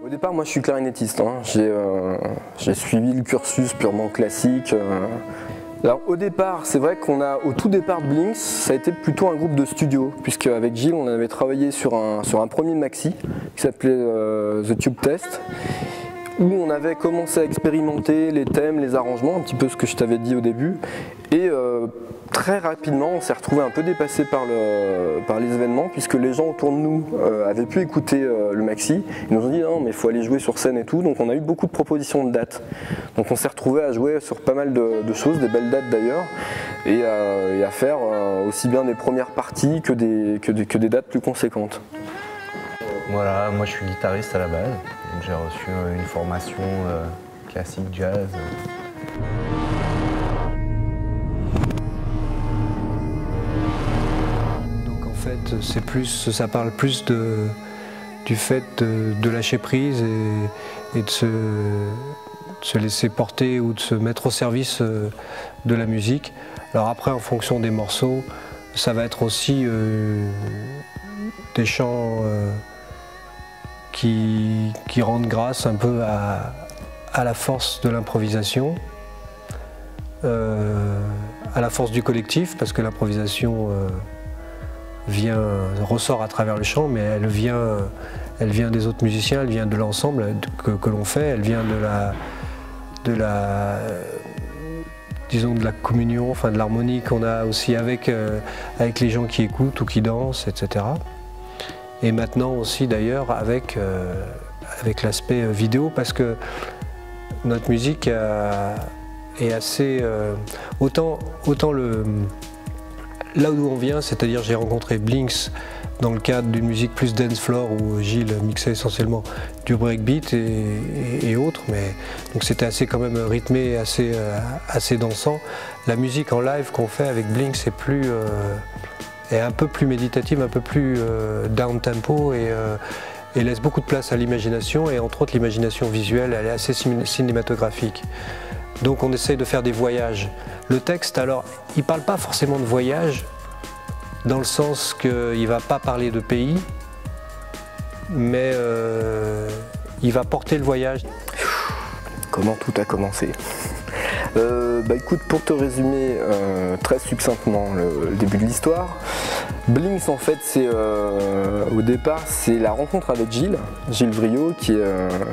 Au départ, moi je suis clarinettiste, hein. J'ai suivi le cursus purement classique. Alors au départ, c'est vrai au tout départ de Blinks, ça a été plutôt un groupe de studio, puisque avec Gilles, on avait travaillé sur un premier maxi qui s'appelait The Tube Test, où on avait commencé à expérimenter les thèmes, les arrangements, un petit peu ce que je t'avais dit au début, et très rapidement on s'est retrouvé un peu dépassé par les événements, puisque les gens autour de nous avaient pu écouter le maxi, ils nous ont dit non mais il faut aller jouer sur scène et tout, donc on a eu beaucoup de propositions de dates, donc on s'est retrouvé à jouer sur pas mal de choses, des belles dates d'ailleurs, et à faire aussi bien des premières parties que des dates plus conséquentes. Voilà, moi je suis guitariste à la base, donc j'ai reçu une formation classique jazz. Donc en fait, ça parle plus du fait de lâcher prise et de se laisser porter ou de se mettre au service de la musique. Alors après, en fonction des morceaux, ça va être aussi des chants qui rendent grâce un peu à la force de l'improvisation, à la force du collectif, parce que l'improvisation ressort à travers le chant, mais elle vient des autres musiciens, elle vient de l'ensemble que l'on fait, elle vient disons de la communion, enfin de l'harmonie qu'on a aussi avec les gens qui écoutent ou qui dansent, etc. Et maintenant aussi d'ailleurs avec l'aspect vidéo, parce que notre musique est assez... autant là où on vient, c'est-à-dire j'ai rencontré Blinks dans le cadre d'une musique plus dance floor où Gilles mixait essentiellement du breakbeat et autres, mais donc c'était assez quand même rythmé, assez dansant. La musique en live qu'on fait avec Blinks est un peu plus méditative, un peu plus down tempo et laisse beaucoup de place à l'imagination, et entre autres l'imagination visuelle, elle est assez cinématographique. Donc on essaye de faire des voyages. Le texte, alors, il ne parle pas forcément de voyage, dans le sens qu'il ne va pas parler de pays, mais il va porter le voyage. Comment tout a commencé? Bah écoute, pour te résumer très succinctement le début de l'histoire, Blinks en fait au départ c'est la rencontre avec Gilles Vriot, qui est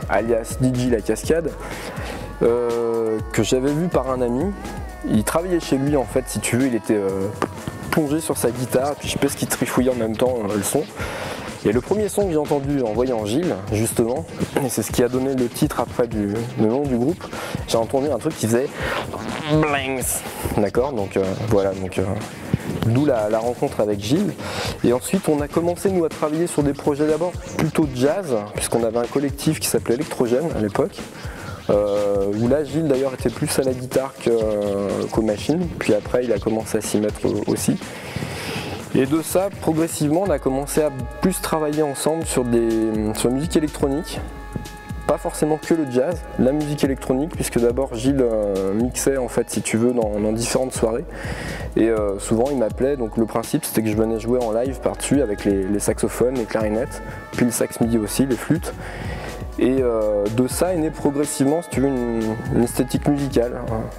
alias DJ La Cascade, que j'avais vu par un ami. Il travaillait chez lui en fait, si tu veux, il était plongé sur sa guitare, puis je sais pas ce qu'il trifouillait en même temps le son. Et le premier son que j'ai entendu en voyant Gilles, justement, et c'est ce qui a donné le titre après le nom du groupe, j'ai entendu un truc qui faisait Blinks. D'accord, donc voilà, d'où la rencontre avec Gilles. Et ensuite on a commencé nous à travailler sur des projets d'abord plutôt de jazz, puisqu'on avait un collectif qui s'appelait Electrogène à l'époque. Où là Gilles d'ailleurs était plus à la guitare qu'aux machines, puis après il a commencé à s'y mettre aussi. Et de ça, progressivement, on a commencé à plus travailler ensemble sur la musique électronique. Pas forcément que le jazz, la musique électronique, puisque d'abord Gilles mixait en fait, si tu veux, dans différentes soirées. Et souvent il m'appelait, donc le principe c'était que je venais jouer en live par-dessus avec les saxophones, les clarinettes, puis le sax midi aussi, les flûtes. Et de ça est né progressivement, si tu veux, une esthétique musicale.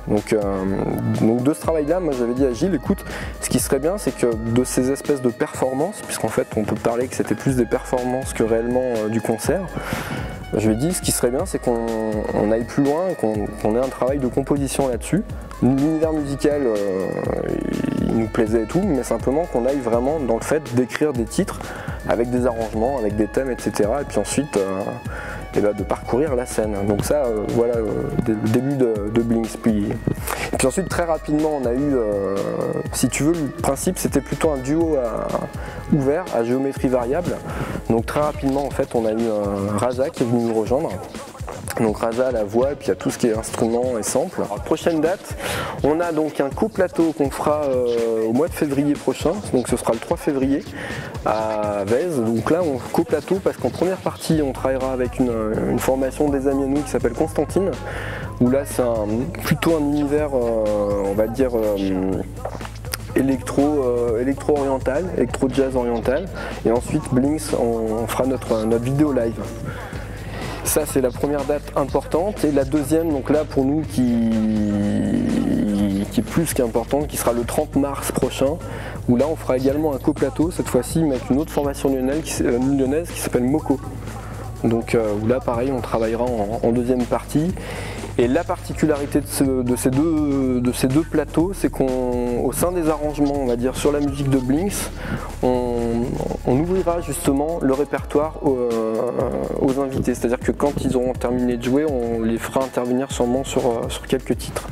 Donc de ce travail-là, moi j'avais dit à Gilles, écoute, ce qui serait bien, c'est que de ces espèces de performances, puisqu'en fait on peut parler que c'était plus des performances que réellement du concert, je lui ai dit, ce qui serait bien, c'est qu'on aille plus loin, qu'on ait un travail de composition là-dessus. L'univers musical, il nous plaisait et tout, mais simplement qu'on aille vraiment dans le fait d'écrire des titres avec des arrangements, avec des thèmes, etc. Et puis ensuite, de parcourir la scène. Donc ça, voilà, le début de Blinks. Puis ensuite, très rapidement, on a eu, si tu veux, le principe, c'était plutôt un duo ouvert à géométrie variable. Donc très rapidement, en fait, on a eu Raza qui est venu nous rejoindre. Donc Raza à la voix, et puis il y a tout ce qui est instrument et sample. Alors, prochaine date, on a donc un co-plateau qu'on fera au mois de février prochain, donc ce sera le 3 février à Vèze. Donc là on co-plateau parce qu'en première partie on travaillera avec une formation des amis à nous qui s'appelle Constantine, où là c'est plutôt un univers, on va dire, électro-oriental, électro-jazz oriental, et ensuite Blinks on fera notre vidéo live. ça c'est la première date importante. Et la deuxième, donc là pour nous qui est plus qu'importante, qui sera le 30 mars prochain, où là on fera également un coplateau, cette fois-ci mais avec une autre formation lyonnaise qui s'appelle Moko. Donc où là pareil on travaillera en deuxième partie. Et la particularité de ces deux plateaux, c'est qu'au sein des arrangements, on va dire sur la musique de Blinx, on ouvrira justement le répertoire aux invités. C'est-à-dire que quand ils auront terminé de jouer, on les fera intervenir sûrement sur quelques titres.